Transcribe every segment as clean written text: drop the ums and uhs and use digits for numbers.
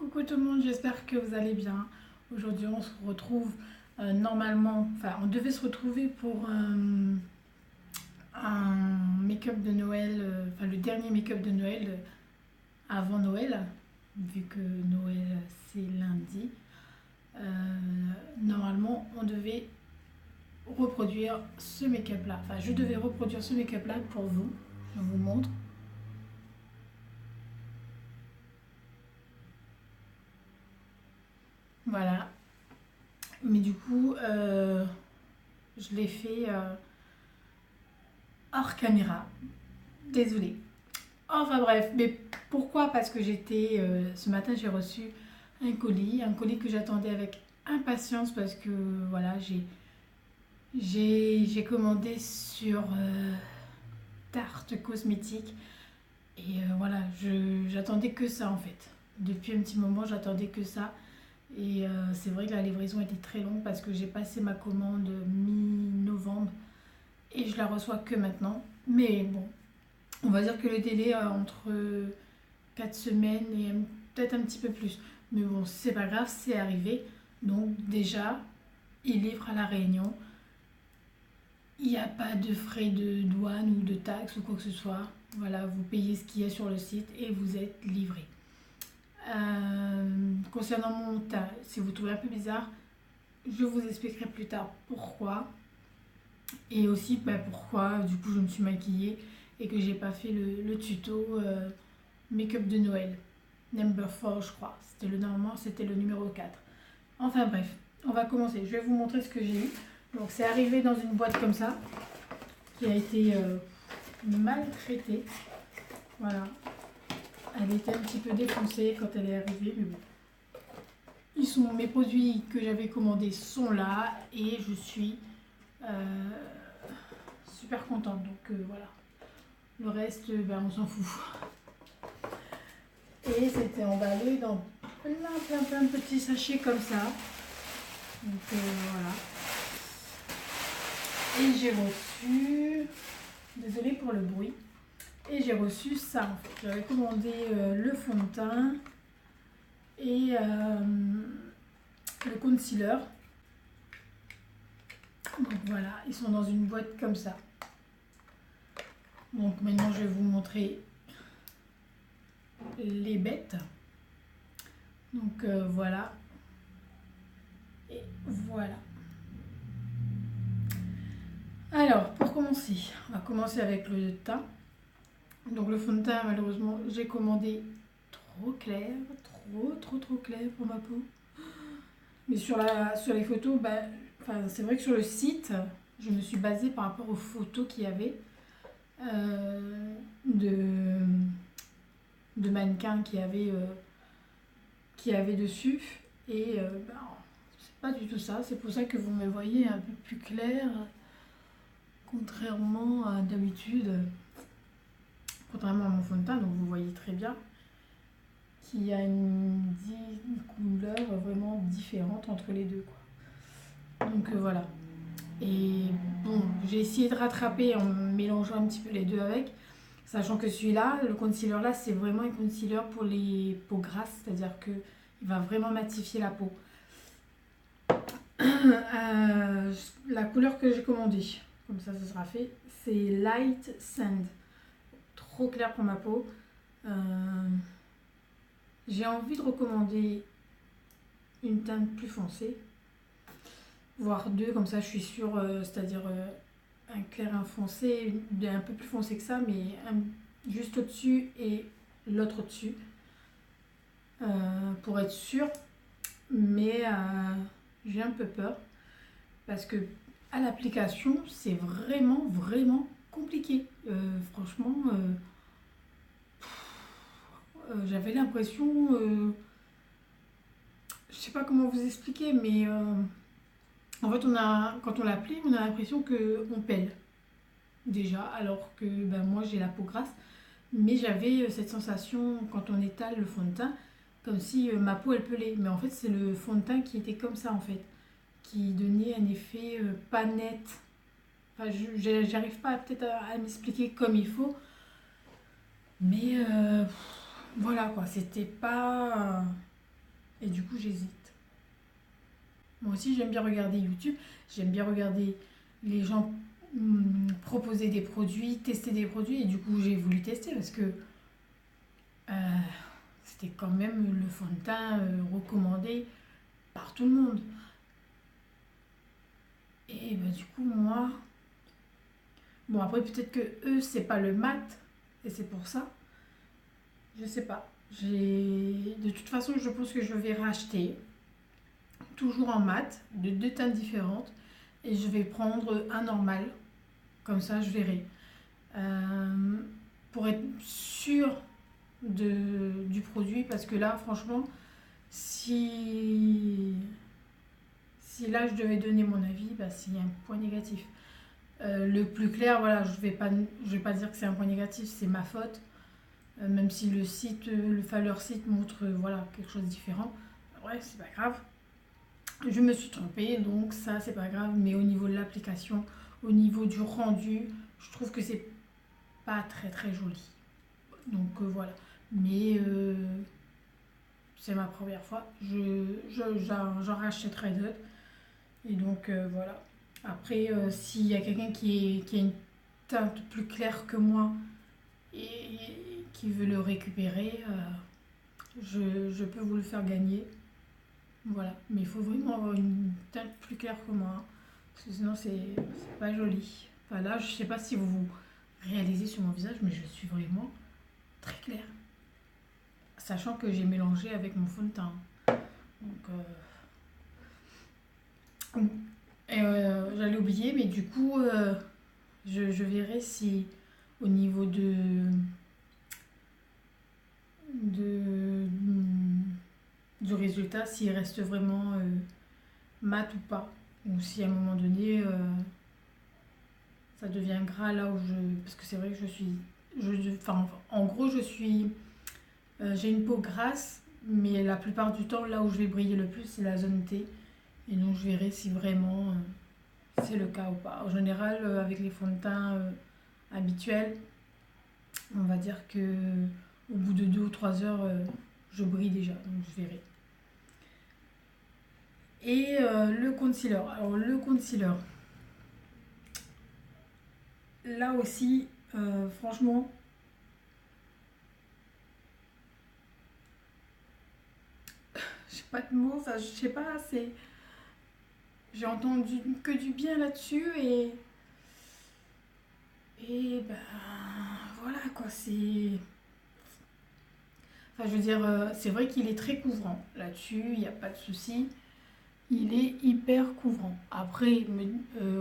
Coucou tout le monde, j'espère que vous allez bien. Aujourd'hui, on se retrouve normalement, enfin, on devait se retrouver pour un make-up de Noël, enfin, le dernier make-up de Noël avant Noël, vu que Noël c'est lundi. Normalement, on devait reproduire ce make-up là. Enfin, je devais reproduire ce make-up là pour vous. Je vous montre. Voilà. Mais du coup, je l'ai fait hors caméra. Désolée. Enfin bref, mais pourquoi? Parce que ce matin j'ai reçu un colis que j'attendais avec impatience parce que voilà, j'ai commandé sur Tarte Cosmétique et voilà, j'attendais que ça en fait. Depuis un petit moment, j'attendais que ça. Et c'est vrai que la livraison était très longue parce que j'ai passé ma commande mi-novembre et je la reçois que maintenant. Mais bon, on va dire que le délai entre 4 semaines et peut-être un petit peu plus. Mais bon, c'est pas grave, c'est arrivé. Donc déjà, il livre à La Réunion. Il n'y a pas de frais de douane ou de taxes ou quoi que ce soit. Voilà, vous payez ce qu'il y a sur le site et vous êtes livré. Concernant mon teint, si vous trouvez un peu bizarre, je vous expliquerai plus tard pourquoi. Et aussi pourquoi du coup je me suis maquillée et que j'ai pas fait le tuto make-up de Noël. Number 4 je crois. Normalement c'était le numéro 4. Enfin bref, on va commencer. Je vais vous montrer ce que j'ai eu. Donc c'est arrivé dans une boîte comme ça, qui a été maltraitée. Voilà. Elle était un petit peu défoncée quand elle est arrivée, mais bon. Mes produits que j'avais commandés sont là et je suis super contente. Donc voilà. Le reste, on s'en fout. Et c'était emballé dans plein de petits sachets comme ça. Donc voilà. Et j'ai reçu, désolée pour le bruit, et j'ai reçu ça en fait. J'avais commandé le fond de teint et le concealer. Donc voilà, ils sont dans une boîte comme ça. Donc maintenant je vais vous montrer les bêtes. Donc voilà. Et voilà. Alors pour commencer, on va commencer avec le teint. Donc le fond de teint, malheureusement, j'ai commandé trop clair, trop clair pour ma peau. Mais sur les photos, c'est vrai que sur le site, je me suis basée par rapport aux photos qu'il y avait de mannequins qui avaient dessus. Et c'est pas du tout ça. C'est pour ça que vous me voyez un peu plus clair, contrairement à d'habitude. Contrairement à mon fond de teint, donc vous voyez très bien qu'il y a une couleur vraiment différente entre les deux, quoi. Donc voilà. Et bon, j'ai essayé de rattraper en mélangeant un petit peu les deux avec, sachant que celui-là, le concealer là, c'est vraiment un concealer pour les peaux grasses, c'est-à-dire qu'il va vraiment matifier la peau. La couleur que j'ai commandée, comme ça sera fait, c'est Light Sand. Trop clair pour ma peau. J'ai envie de recommander une teinte plus foncée, voire deux, comme ça je suis sûre, c'est-à-dire un clair, un foncé, un peu plus foncé que ça, mais juste au-dessus et l'autre au-dessus, pour être sûre. Mais j'ai un peu peur parce que à l'application, c'est vraiment compliqué. Franchement, j'avais l'impression, je sais pas comment vous expliquer, mais en fait, quand on l'applique, on a l'impression qu'on pèle déjà, alors que moi j'ai la peau grasse, mais j'avais cette sensation quand on étale le fond de teint, comme si ma peau elle pelait. Mais en fait, c'est le fond de teint qui était comme ça en fait, qui donnait un effet pas net. Enfin, j'arrive pas peut-être à m'expliquer comme il faut, mais voilà quoi, c'était pas. Et du coup, j'hésite. Moi aussi, j'aime bien regarder YouTube. J'aime bien regarder les gens proposer des produits, tester des produits. Et du coup, j'ai voulu tester parce que euh, c'était quand même le fond de teint recommandé par tout le monde. Et bah, du coup, moi... Bon, après, peut-être que eux, c'est pas le mat. Et c'est pour ça. Je sais pas. De toute façon, je pense que je vais racheter. Toujours en mat, de deux teintes différentes. Et je vais prendre un normal. Comme ça, je verrai. Euh, pour être sûr du produit. Parce que là, franchement, si, si là, je devais donner mon avis, bah, s'il y a un point négatif. Le plus clair, voilà, je vais pas dire que c'est un point négatif, c'est ma faute. Même si le site, leur site montre voilà, quelque chose de différent. Ouais, c'est pas grave. Je me suis trompée, donc ça, c'est pas grave. Mais au niveau de l'application, au niveau du rendu, je trouve que c'est pas très très joli. Donc voilà. Mais c'est ma première fois. J'en rachèterai d'autres. Et donc voilà. Après, s'il y a quelqu'un qui a une teinte plus claire que moi et qui veut le récupérer, je peux vous le faire gagner. Voilà. Mais il faut vraiment avoir une teinte plus claire que moi, hein, parce que sinon, c'est pas joli. Enfin, là, je sais pas si vous vous réalisez sur mon visage, mais je suis vraiment très claire. Sachant que j'ai mélangé avec mon fond de teint. Donc, j'allais oublier, mais du coup, je verrai si au niveau de, du résultat, s'il reste vraiment mat ou pas. Ou si à un moment donné, ça devient gras là où je... Parce que c'est vrai que je suis... enfin, en gros, j'ai une peau grasse, mais la plupart du temps, là où je vais briller le plus, c'est la zone T. Et donc, je verrai si vraiment c'est le cas ou pas. En général, avec les fonds de teint habituels, on va dire que au bout de 2 ou 3 heures, je brille déjà. Donc, je verrai. Et le concealer. Alors, le concealer, là aussi, franchement, j'ai pas de mots. Enfin, je sais pas, c'est... J'ai entendu que du bien là-dessus et ben voilà quoi, c'est... Enfin, je veux dire, c'est vrai qu'il est très couvrant là-dessus, il n'y a pas de souci. Il est hyper couvrant. Après,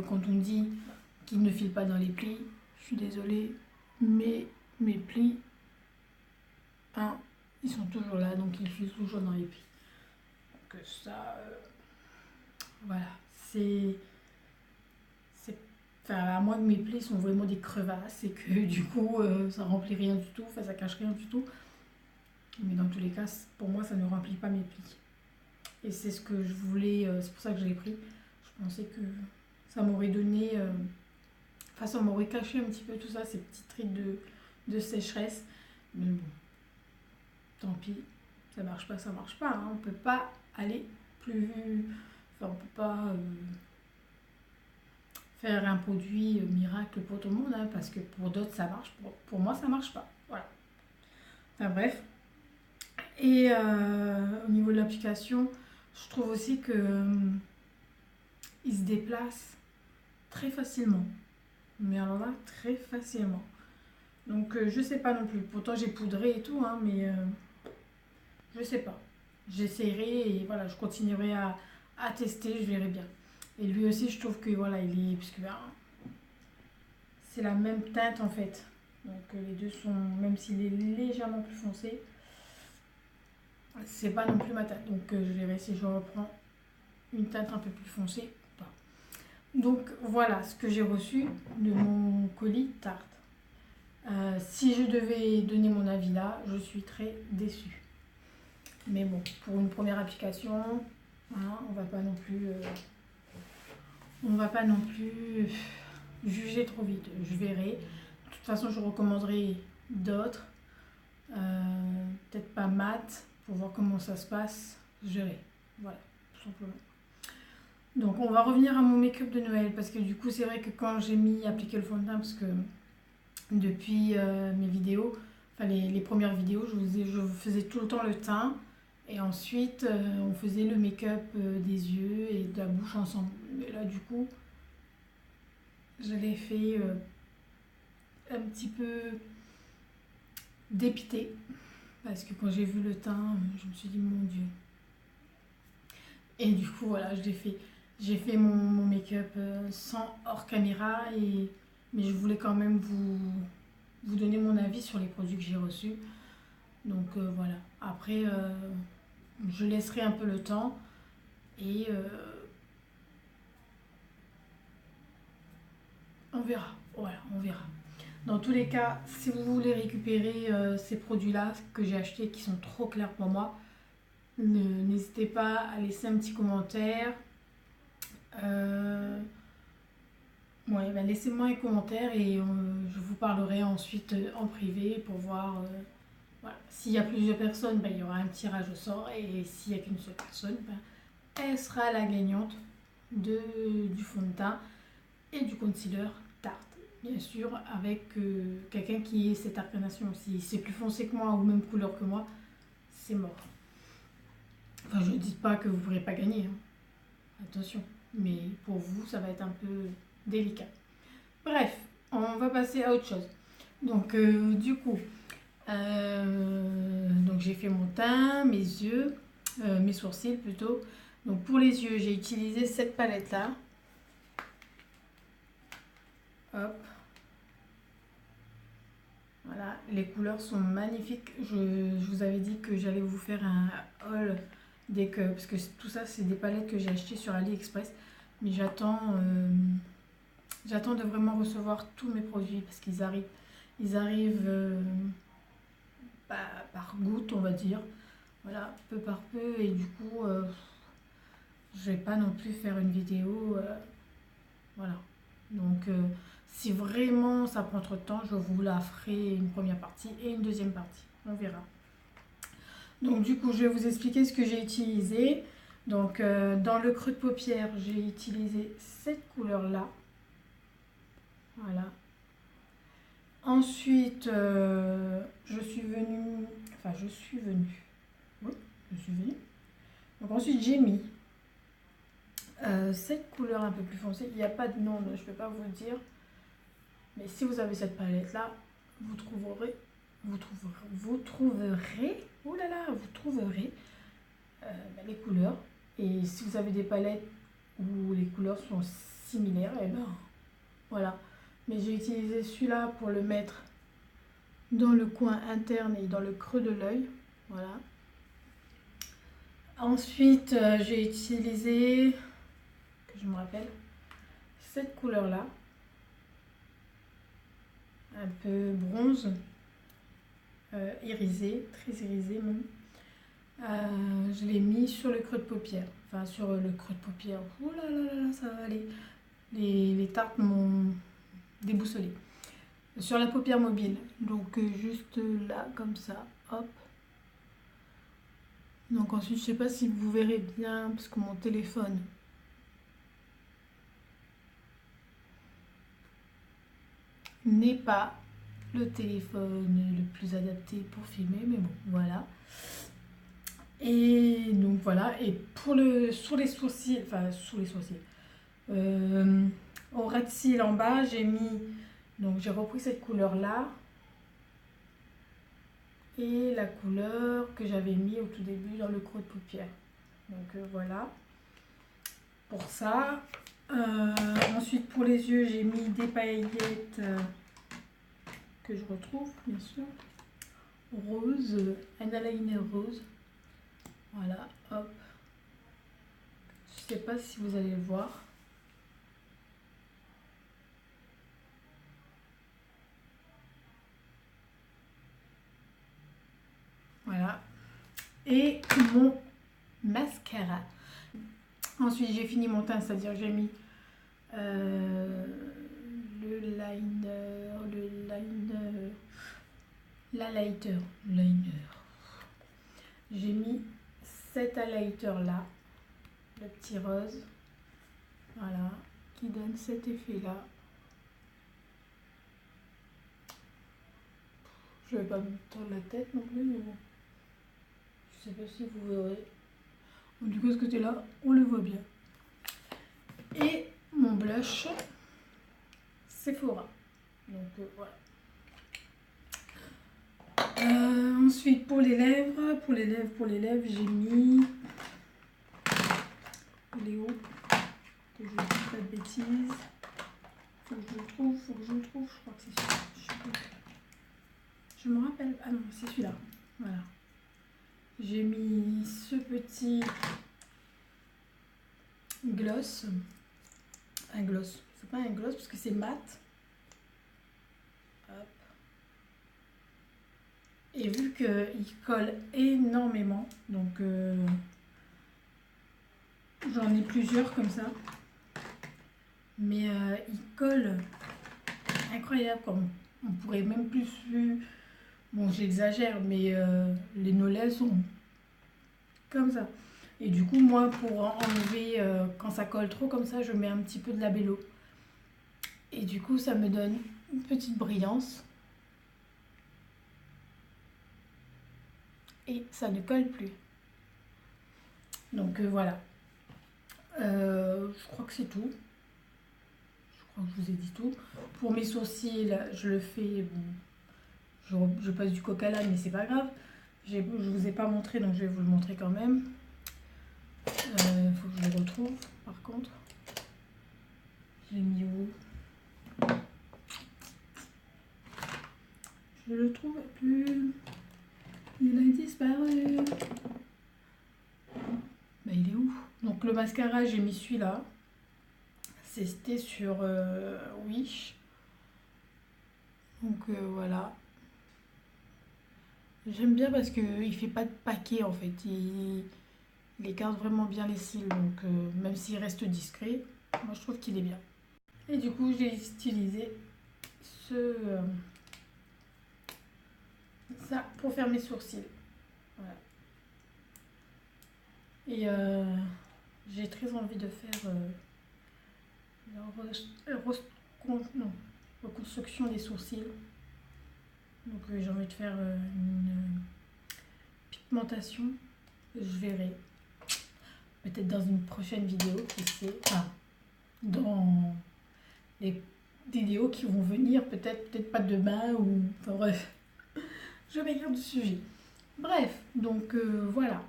quand on dit qu'il ne file pas dans les plis, je suis désolée, mais mes plis, hein, ils sont toujours là, donc ils filent toujours dans les plis. Donc ça, voilà, c'est... Enfin, à moins que mes plis sont vraiment des crevasses et que du coup ça remplit rien du tout, enfin ça cache rien du tout. Mais dans tous les cas, pour moi, ça ne remplit pas mes plis. Et c'est ce que je voulais, c'est pour ça que je l'ai pris. Je pensais que ça m'aurait donné, enfin ça m'aurait caché un petit peu tout ça, ces petites traits de sécheresse. Mais bon, tant pis, ça marche pas, ça marche pas. Hein. On peut pas aller plus, enfin on peut pas faire un produit miracle pour tout le monde, hein, parce que pour d'autres ça marche, pour moi ça marche pas. Voilà. Enfin bref. Et au niveau de l'application, je trouve aussi que il se déplace très facilement. Mais alors là, très facilement. Donc je sais pas non plus. Pourtant j'ai poudré et tout, hein, mais je sais pas. J'essaierai et voilà, je continuerai à tester, je verrai bien. Et lui aussi, je trouve que voilà, il est. Parce que ben, c'est la même teinte en fait. Donc les deux sont. Même s'il est légèrement plus foncé, c'est pas non plus ma teinte. Donc je verrai si je reprends une teinte un peu plus foncée ou pas. Donc voilà ce que j'ai reçu de mon colis Tarte. Si je devais donner mon avis là, je suis très déçue. Mais bon, pour une première application, hein, on va pas non plus juger trop vite. Je verrai. De toute façon, je recommanderai d'autres. Peut-être pas mat, pour voir comment ça se passe. gérer. Voilà, tout simplement. Donc on va revenir à mon make-up de Noël parce que du coup c'est vrai que quand j'ai mis appliquer le fond de teint, parce que depuis mes vidéos, enfin les premières vidéos, je faisais tout le temps le teint et ensuite on faisait le make-up des yeux et de la bouche ensemble. Mais là du coup je l'ai fait un petit peu dépité parce que quand j'ai vu le teint, je me suis dit mon Dieu. Et du coup voilà, je l'ai fait. J'ai fait mon make-up sans hors caméra, mais je voulais quand même vous donner mon avis sur les produits que j'ai reçus. Donc voilà. Après, je laisserai un peu le temps et on verra. Voilà, on verra. Dans tous les cas, si vous voulez récupérer ces produits-là que j'ai achetés qui sont trop clairs pour moi, n'hésitez pas à laisser un petit commentaire. Ouais, bah laissez-moi un commentaire et je vous parlerai ensuite en privé pour voir. Voilà. S'il y a plusieurs personnes, bah, il y aura un tirage au sort et s'il n'y a qu'une seule personne, bah, elle sera la gagnante du fond de teint et du concealer Tarte. Bien sûr, avec quelqu'un qui ait cette incarnation aussi. Si c'est plus foncé que moi ou même couleur que moi, c'est mort. Enfin, je ne dis pas que vous ne pourrez pas gagner, hein. Attention. Mais pour vous, ça va être un peu délicat. Bref, on va passer à autre chose. Donc, du coup, donc j'ai fait mon teint, mes yeux, mes sourcils plutôt. Donc, pour les yeux, j'ai utilisé cette palette-là. Hop. Voilà, les couleurs sont magnifiques. Je vous avais dit que j'allais vous faire un haul parce que tout ça, c'est des palettes que j'ai achetées sur AliExpress. Mais j'attends de vraiment recevoir tous mes produits parce qu'ils arrivent par goutte, on va dire. Voilà, peu par peu. Et du coup, je vais pas non plus faire une vidéo. Voilà. Donc, si vraiment ça prend trop de temps, je vous la ferai une première partie et une deuxième partie. On verra. Donc, du coup, je vais vous expliquer ce que j'ai utilisé. Donc, dans le creux de paupière, j'ai utilisé cette couleur-là. Voilà. Ensuite, je suis venue. Oui, je suis venue. Donc, ensuite, j'ai mis cette couleur un peu plus foncée. Il n'y a pas de nom, donc je ne peux pas vous le dire. Mais si vous avez cette palette-là, vous trouverez les couleurs. Et si vous avez des palettes où les couleurs sont similaires, et ben voilà. Mais j'ai utilisé celui-là pour le mettre dans le coin interne et dans le creux de l'œil. Voilà. Ensuite, j'ai utilisé, que je me rappelle, cette couleur-là. Un peu bronze, irisé, très irisé même. Je l'ai mis sur le creux de paupière. Enfin, sur le creux de paupière. Ouh là là là, ça va aller. Les tartes m'ont déboussolé. Sur la paupière mobile. Donc, juste là, comme ça. Hop. Donc, ensuite, je sais pas si vous verrez bien, parce que mon téléphone n'est pas le téléphone le plus adapté pour filmer, mais bon, voilà. Et donc voilà, et sur les sourcils, au ras de cils en bas, j'ai repris cette couleur-là et la couleur que j'avais mis au tout début dans le creux de paupière. Donc voilà, pour ça. Ensuite, pour les yeux, j'ai mis des paillettes que je retrouve, bien sûr. Rose, un eyeliner rose. Voilà, hop. Je sais pas si vous allez le voir. Voilà. Et mon mascara. Ensuite, j'ai fini mon teint, c'est-à-dire que j'ai mis l'highlighter. J'ai mis cet highlighter là, le petit rose, voilà, qui donne cet effet là. Je vais pas me tordre la tête non plus, mais bon, je sais pas si vous verrez. Du coup, ce côté là, on le voit bien. Et mon blush Sephora. Donc voilà. Ensuite pour les lèvres, j'ai mis. Il est où? Que je ne dise pas de bêtises. Faut que je le trouve, Je crois que c'est celui-là. Je me rappelle. Ah non, c'est celui-là. Voilà. J'ai mis ce petit gloss. Un gloss. C'est pas un gloss parce que c'est mat. Hop. Et vu qu'il colle énormément, donc j'en ai plusieurs comme ça. Mais il colle incroyable, comme on pourrait même plus. Bon, j'exagère, mais les nolets sont comme ça. Et du coup, moi, pour enlever, quand ça colle trop comme ça, je mets un petit peu de labello. Et du coup, ça me donne une petite brillance. Et ça ne colle plus. Donc voilà. Je crois que c'est tout. Je crois que je vous ai dit tout. Pour mes sourcils, je le fais. Bon, je passe du coq à l'âne, mais c'est pas grave. Je vous ai pas montré, donc je vais vous le montrer quand même. Faut que je le retrouve, par contre. Je l'ai mis où? Je le trouve plus. Il a disparu. Bah, il est où? Donc le mascara, j'ai mis celui-là. C'était sur Wish. Donc voilà. J'aime bien parce qu'il fait pas de paquet en fait. Il écarte vraiment bien les cils. Donc même s'il reste discret, moi je trouve qu'il est bien. Et du coup, j'ai utilisé ça pour faire mes sourcils. Voilà. Et j'ai très envie de faire la reconstruction des sourcils. Donc j'ai envie de faire une pigmentation. Je verrai. Peut-être dans une prochaine vidéo, qui sait. Enfin, dans les vidéos qui vont venir, peut-être pas demain ou. Enfin bref. Je m'égare du sujet. Bref, donc voilà.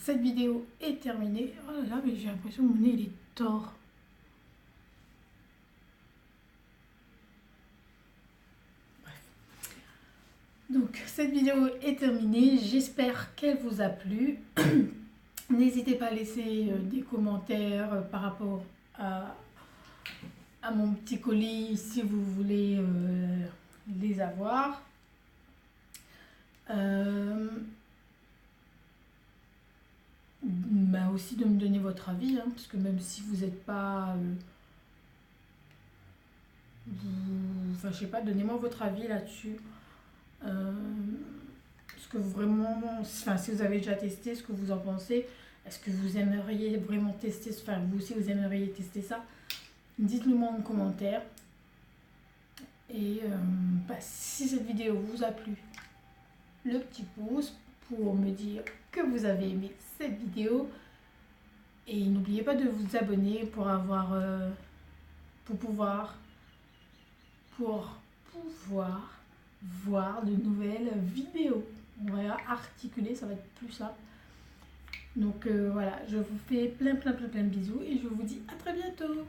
Cette vidéo est terminée. Oh là là, mais j'ai l'impression que mon nez il est tort. Bref. Donc cette vidéo est terminée. J'espère qu'elle vous a plu. N'hésitez pas à laisser des commentaires par rapport à mon petit colis si vous voulez les avoir. Bah aussi de me donner votre avis, hein, parce que même si vous n'êtes pas... enfin, je sais pas, donnez-moi votre avis là-dessus. Ce que vraiment... Enfin, si vous avez déjà testé, ce que vous en pensez. Est-ce que vous aimeriez vraiment tester... Enfin, vous aussi, vous aimeriez tester ça. Dites-le moi en commentaire. Et bah, si cette vidéo vous a plu, le petit pouce pour me dire que vous avez aimé cette vidéo. Et n'oubliez pas de vous abonner pour pouvoir voir de nouvelles vidéos. On va articuler, ça va être plus simple. Donc voilà, je vous fais plein de bisous et je vous dis à très bientôt.